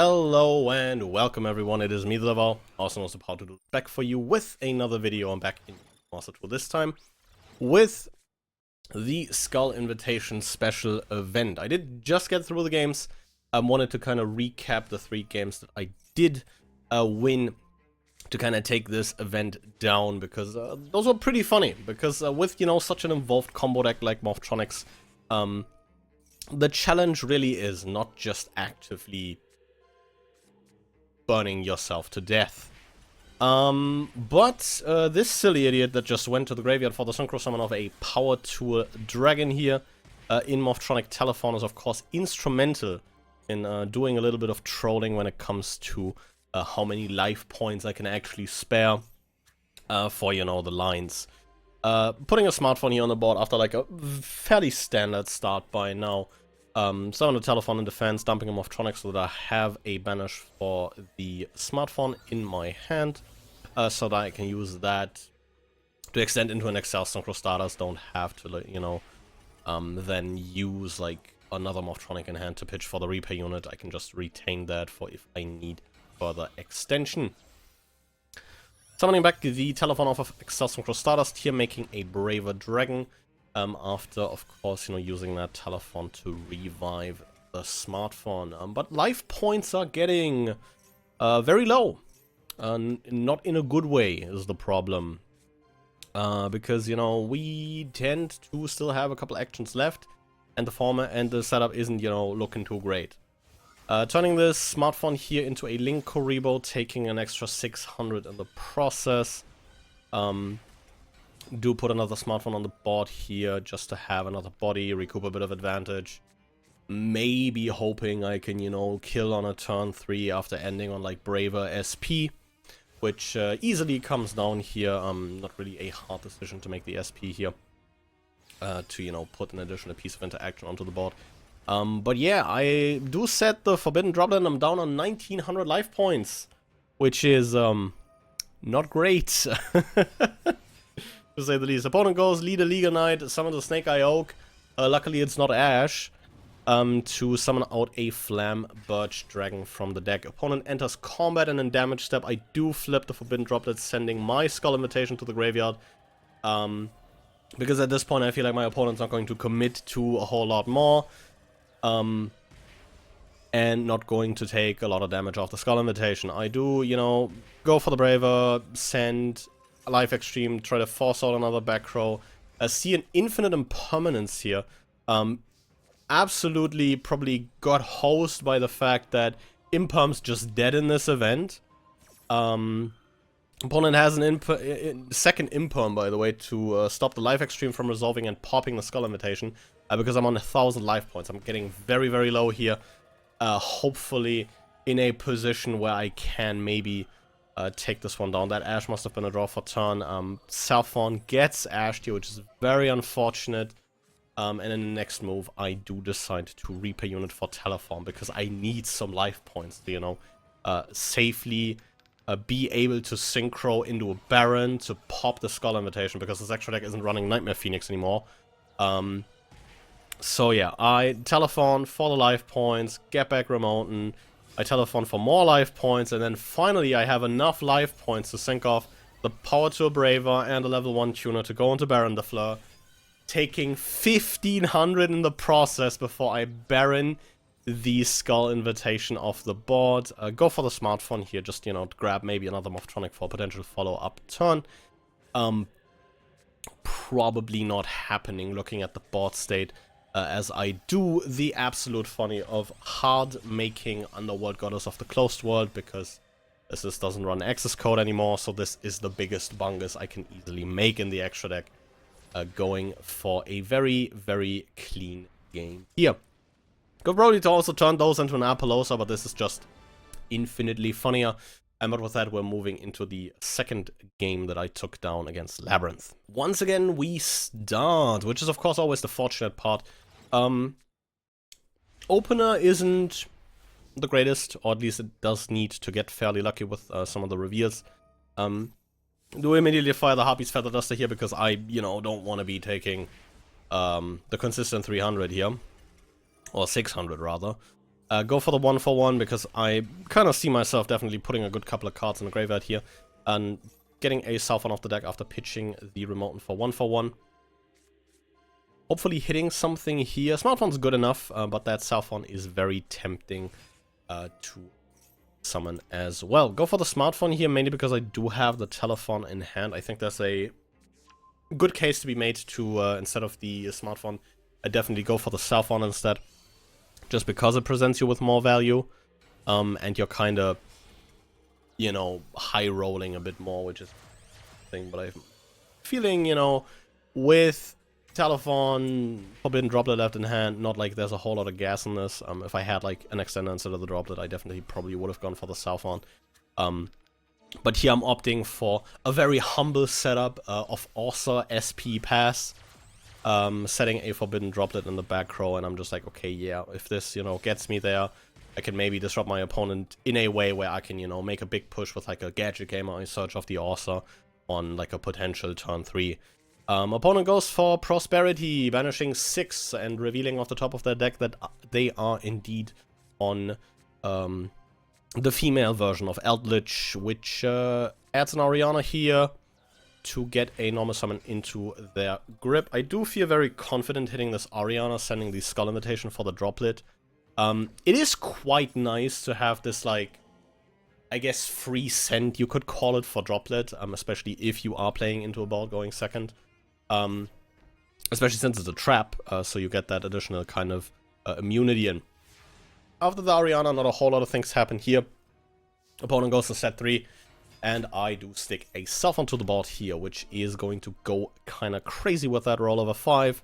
Hello and welcome everyone, it is me, the Level, also known as Tryout Duel, back for you with another video. I'm back in Master Tool this time with the Skull Invitation special event. I did just get through the games. I wanted to kind of recap the 3 games that I did win to kind of take this event down, because those were pretty funny, because with, you know, such an involved combo deck like Morphtronics, the challenge really is not just actively burning yourself to death. But this silly idiot that just went to the graveyard for the Synchro Summon of a Power Tool Dragon here in Morphtronic Telephone is of course instrumental in doing a little bit of trolling when it comes to how many life points I can actually spare for, you know, the lines. Putting a smartphone here on the board after like a fairly standard start by now. Summon the Telephone in defense, dumping a Morphtronic so that I have a banish for the smartphone in my hand, so that I can use that to extend into an Excel Synchro Starters. Don't have to, you know, then use like another Morphtronic in hand to pitch for the repair unit. I can just retain that for if I need further extension. Summoning back the Telephone off of Excel Synchro Stardust here, making a Braver Dragon. After, of course, you know, using that Telephone to revive the smartphone. But life points are getting very low. Not in a good way is the problem. Because, you know, we tend to still have a couple actions left, and the setup isn't, you know, looking too great. Turning this smartphone here into a Link Koribo, taking an extra 600 in the process. Do put another smartphone on the board here just to have another body, recoup a bit of advantage. Maybe hoping I can, you know, kill on a turn 3 after ending on like Braver SP, which easily comes down here. Not really a hard decision to make the SP here. To, you know, put an additional piece of interaction onto the board. But yeah, I do set the Forbidden Droplet and I'm down on 1900 life points, which is not great. To say the least. Opponent goes lead a League Knight, summon the Snake Eye Oak. Luckily it's not Ash. To summon out a Flam Birch Dragon from the deck. Opponent enters combat and in damage step I do flip the Forbidden Droplet, sending my Skull Invitation to the graveyard. Because at this point I feel like my opponent's not going to commit to a whole lot more. And not going to take a lot of damage off the Skull Invitation. I do, you know, go for the Braver, send Life Extreme, try to force out another back row. See an infinite impermanence here. Absolutely probably got hosed by the fact that Imperm's just dead in this event. Opponent has an second Imperm, by the way, to stop the Life Extreme from resolving and popping the Skull Invitation. Because I'm on 1000 life points. I'm getting very, very low here. Hopefully in a position where I can maybe take this one down. That Ash must have been a draw for turn. Cellphone gets Ashed here, which is very unfortunate. And in the next move, I do decide to repair unit for Telephone, because I need some life points to, you know, safely be able to synchro into a Baron to pop the Skull Invitation, because this extra deck isn't running Nightmare Phoenix anymore. So yeah, I Telephone for the life points, get back Remoten. I Telephone for more life points, and then finally I have enough life points to sync off the Power Tool Braver and a level 1 tuner to go into Baron the Fleur, taking 1500 in the process before I Baron the Skull Invitation off the board. Go for the smartphone here, just, you know, to grab maybe another Morphtronic for a potential follow-up turn. Probably not happening looking at the board state. As I do the absolute funny of hard making Underworld Goddess of the Closed World, because this doesn't run access code anymore, so this is the biggest bungus I can easily make in the extra deck, going for a very, very clean game here. Could probably to also turn those into an Apollosa, but this is just infinitely funnier. But with that, we're moving into the second game that I took down against Labyrinth. Once again, we start, which is of course always the fortunate part. Opener isn't the greatest, or at least it does need to get fairly lucky with some of the reveals. Do immediately fire the Harpy's Feather Duster here, because I, you know, don't want to be taking the consistent 300 here. Or 600 rather. Go for the 1-for-1 because I kind of see myself definitely putting a good couple of cards in the graveyard here. And getting a Southern off the deck after pitching the Remoten for 1-for-1. Hopefully hitting something here. Smartphone's good enough, but that Southern is very tempting to summon as well. Go for the Smartphone here, mainly because I do have the Telephone in hand. I think there's a good case to be made to, instead of the Smartphone, I definitely go for the Southern instead. Just because it presents you with more value, and you're kind of, you know, high rolling a bit more, which is a thing. But I'm feeling, you know, with Telephone, Forbidden Droplet left in hand, not like there's a whole lot of gas in this. If I had like an extender instead of the Droplet, I definitely probably would have gone for the Southern. But here I'm opting for a very humble setup of Author SP Pass. Setting a Forbidden Droplet in the back row, and I'm just like, okay, yeah, if this, you know, gets me there, I can maybe disrupt my opponent in a way where I can, you know, make a big push with like a Gadget Gamer in search of the Author on like a potential turn 3. Opponent goes for Prosperity, banishing 6 and revealing off the top of their deck that they are indeed on the female version of Eldritch, which adds an Orianna here to get a normal summon into their grip. I do feel very confident hitting this Orianna, sending the Skull Invitation for the Droplet. It is quite nice to have this, like, I guess free send, you could call it, for Droplet, especially if you are playing into a board going second. Especially since it's a trap, so you get that additional kind of immunity in. After the Orianna, not a whole lot of things happen here. Opponent goes to set 3. And I do stick a Southern to the board here, which is going to go kind of crazy with that roll over 5.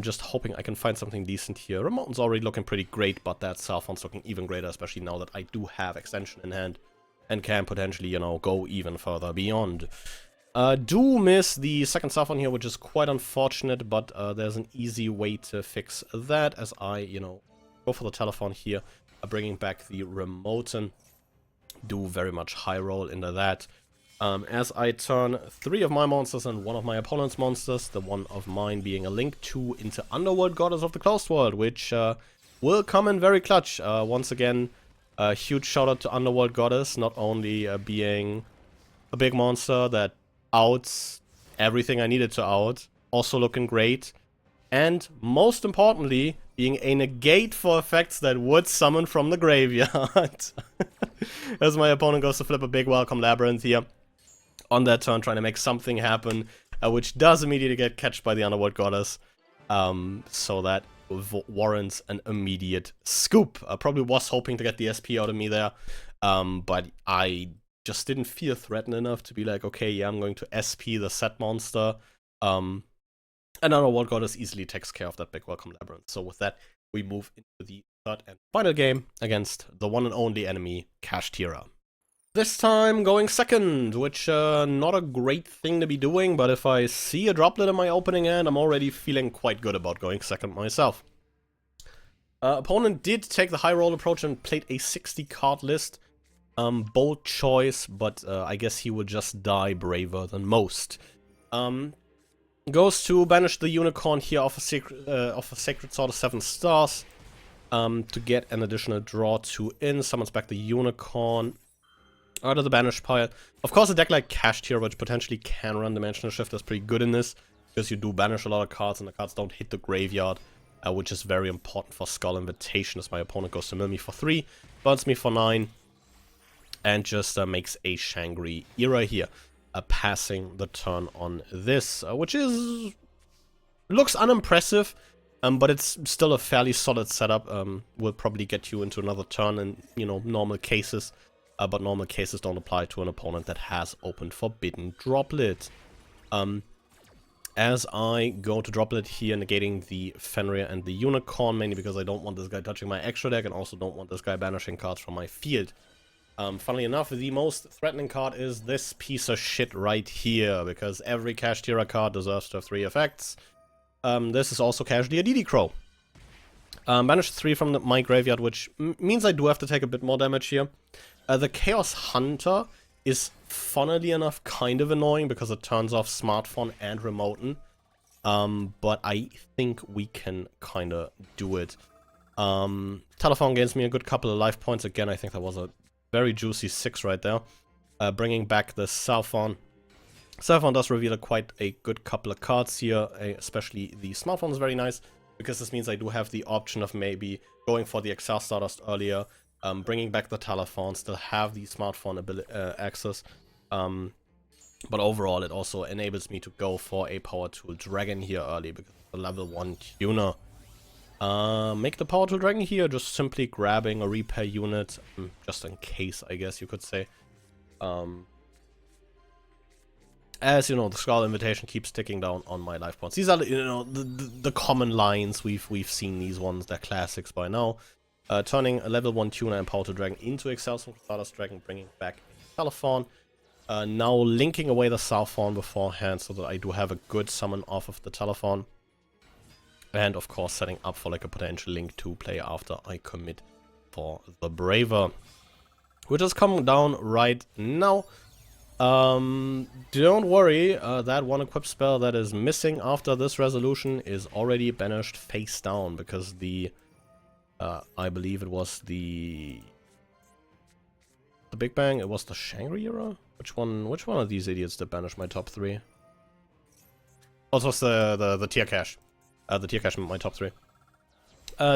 Just hoping I can find something decent here. Remoten's already looking pretty great, but that Southern's looking even greater, especially now that I do have Extension in hand and can potentially, you know, go even further beyond. Do miss the second Southern here, which is quite unfortunate, but there's an easy way to fix that, as I, you know, go for the Telephone here, bringing back the Remoten. Do very much high roll into that. As I turn 3 of my monsters and 1 of my opponent's monsters, the one of mine being a Link 2 into Underworld Goddess of the Closed World, which will come in very clutch. Once again, a huge shout out to Underworld Goddess, not only being a big monster that outs everything I needed to out, also looking great, and most importantly, being a negate for effects that would summon from the graveyard. As my opponent goes to flip a big Welcome Labyrinth here on that turn, trying to make something happen, which does immediately get catched by the Underworld Goddess. So that warrants an immediate scoop. I probably was hoping to get the SP out of me there, but I just didn't feel threatened enough to be like, okay, yeah, I'm going to SP the set monster. And Underworld Goddess easily takes care of that big Welcome Labyrinth. So with that, we move into the third and final game against the one and only enemy, Kashtira. This time going second, which not a great thing to be doing, but if I see a Droplet in my opening hand, I'm already feeling quite good about going second myself. Opponent did take the high roll approach and played a 60 card list. Bold choice, but I guess he would just die braver than most. Goes to banish the Unicorn here off a Sacred Sword of 7 stars. To get an additional draw 2 in. Summons back the Unicorn out of the banish pile. Of course, a deck like Kashtira, which potentially can run Dimensional Shift, is pretty good in this, because you do banish a lot of cards and the cards don't hit the graveyard, which is very important for Skull Invitation, as my opponent goes to mill me for 3, burns me for 9, and just makes a Shangri Era here. Passing the turn on this, which looks unimpressive, but it's still a fairly solid setup. Will probably get you into another turn in, you know, normal cases, but normal cases don't apply to an opponent that has opened Forbidden Droplet. As I go to Droplet here, negating the Fenrir and the Unicorn, mainly because I don't want this guy touching my extra deck and also don't want this guy banishing cards from my field. Funnily enough, the most threatening card is this piece of shit right here, because every Kashtira card deserves to have 3 effects. This is also casually a DD Crow. Banished 3 from my graveyard, which means I do have to take a bit more damage here. The Chaos Hunter is, funnily enough, kind of annoying, because it turns off Smartphone and Remoten. But I think we can kind of do it. Telephone gains me a good couple of life points. Again, I think that was a very juicy 6 right there. Bringing back the Cellphone. Cellphone does reveal quite a good couple of cards here, especially the smartphone is very nice, because this means I do have the option of maybe going for the Excel Stardust earlier, bringing back the telephone, still have the smartphone access. But overall, it also enables me to go for a Power Tool Dragon here early, because it's a level 1 tuner. Make the Power Tool Dragon here, just simply grabbing a repair unit, just in case, I guess you could say. As you know, the Skull Invitation keeps ticking down on my life points. These are, you know, the common lines. We've seen these ones. They're classics by now. Turning a level 1 tuner and Power Tool Dragon into Excelsior Stardust Dragon, bringing back Telephone. Now linking away the Cellphone beforehand so that I do have a good summon off of the Telephone. And of course setting up for like a potential Link 2 play after I commit for the Braver, which is coming down right now. Don't worry, that one equip spell that is missing after this resolution is already banished face down, because the I believe it was the Big Bang, it was the Shangri-La? Which one of these idiots did banish my top 3? Oh, it was the Tier Cache. The Tier Cache in my top 3.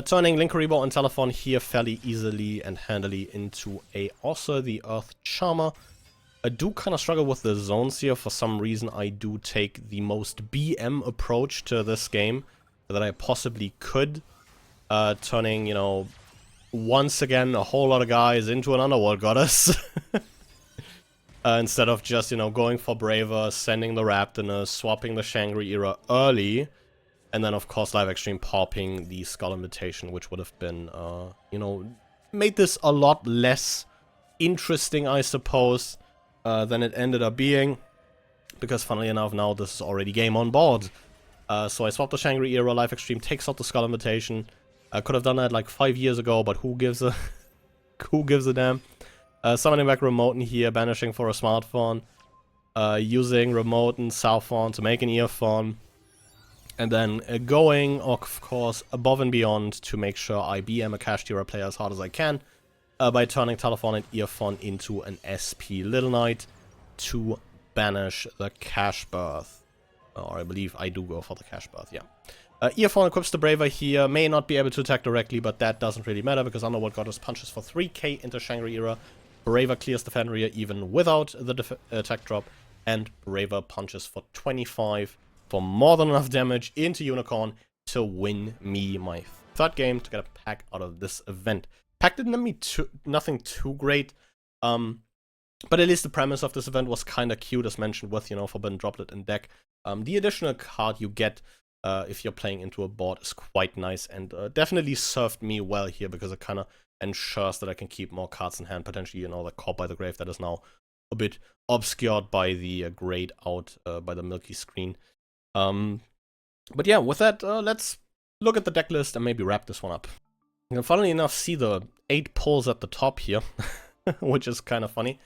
Turning Linkuriboh and Telephone here fairly easily and handily into also the Earth Charmer. I do kind of struggle with the zones here. For some reason, I do take the most BM approach to this game that I possibly could. Turning, you know, once again, a whole lot of guys into an Underworld Goddess. Instead of just, you know, going for Braver, sending the Raptinus, swapping the Shangri-La early. And then, of course, Live Extreme popping the Skull Invitation, which would have been, you know, made this a lot less interesting, I suppose, than it ended up being. Because, funnily enough, now this is already game on board. So I swapped the Shangri-La, Live Extreme takes out the Skull Invitation. I could have done that like 5 years ago, but who gives a who gives a damn? Summoning back Remote in here, banishing for a smartphone. Using Remote and Cellphone to make an earphone. And then going, of course, above and beyond to make sure I BM a Cash Tier player as hard as I can. By turning Telephone and Earphone into an SP Little Knight to banish the Cash Birth. Or I believe I do go for the Cash Birth, yeah. Earphone equips the Braver here, may not be able to attack directly, but that doesn't really matter because Underworld Goddess punches for 3k into Shangri-La. Braver clears the Fenrir even without the attack drop, and Braver punches for 25 for more than enough damage into Unicorn to win me my 3rd game to get a pack out of this event. Pack didn't mean nothing too great, but at least the premise of this event was kind of cute, as mentioned with, you know, Forbidden Droplet in deck. The additional card you get if you're playing into a board is quite nice, and definitely served me well here because it kind of ensures that I can keep more cards in hand, potentially, you know, the Caught by the Grave that is now a bit obscured by the grayed out by the milky screen. But yeah, with that, let's look at the deck list and maybe wrap this one up. You can, funnily enough, see the 8 pulls at the top here, which is kind of funny.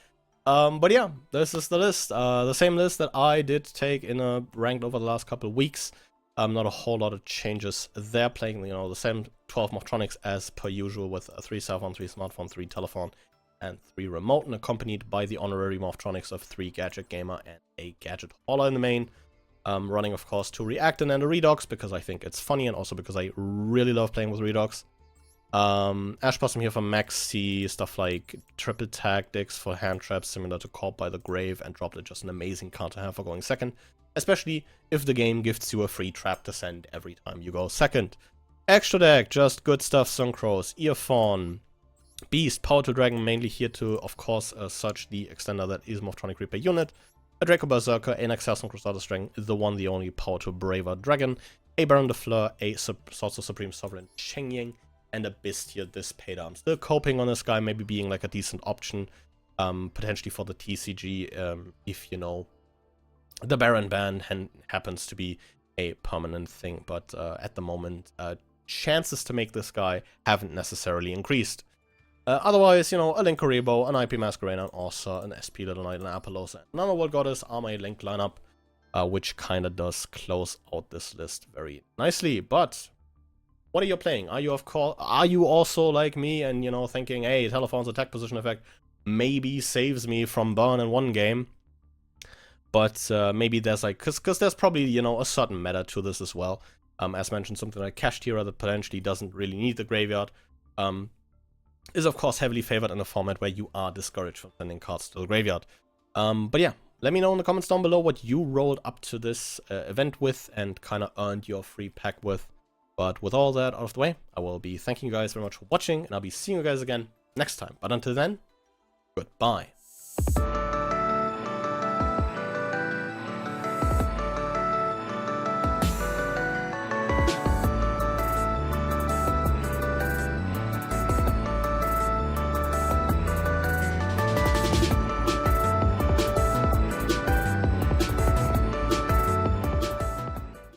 But yeah, this is the list. The same list that I did take in a ranked over the last couple of weeks. Not a whole lot of changes there, playing, you know, the same 12 Morphtronics as per usual with 3 Cellphone, 3 Smartphone, 3 Telephone, and 3 Remote, and accompanied by the honorary Morphtronics of 3 Gadget Gamer and a Gadget Hauler in the main. Running, of course, 2 Reactant and a Redox, because I think it's funny, and also because I really love playing with Redox. Ash Blossom here for Maxi, stuff like Triple Tactics for hand traps, similar to Caught by the Grave, and Droplet, just an amazing card to have for going second, especially if the game gives you a free trap to send every time you go second. Extra deck, just good stuff, Sunkros, Earphone, Beast, Power Tool Dragon, mainly here to, of course, search the extender that is Morphtronic Reaper unit, a Draco Berserker, an Excelsior Crusader String, the one, the only Power Tool Braver Dragon, a Baron de Fleur, a Swords of Supreme Sovereign Chengying, and a Beast here, this Paida. I'm still coping on this guy, maybe being like a decent option, potentially for the TCG, if, you know, the Baron ban happens to be a permanent thing. But at the moment, chances to make this guy haven't necessarily increased. Otherwise, you know, a Linkuriboh, an IP Masquerade, an Orsa, an SP Little Knight, an Apollos, and an Underworld Goddess are my Link lineup, which kind of does close out this list very nicely. But what are you playing? Are you also like me and, you know, thinking, hey, Telephon's attack position effect maybe saves me from burn in one game? But maybe there's like, because there's probably, you know, a certain meta to this as well. As mentioned, something like Cash Tira that potentially doesn't really need the graveyard is of course heavily favored in a format where you are discouraged from sending cards to the graveyard. But yeah, let me know in the comments down below what you rolled up to this event with and kind of earned your free pack with. But with all that out of the way, I will be thanking you guys very much for watching, and I'll be seeing you guys again next time. But until then, goodbye.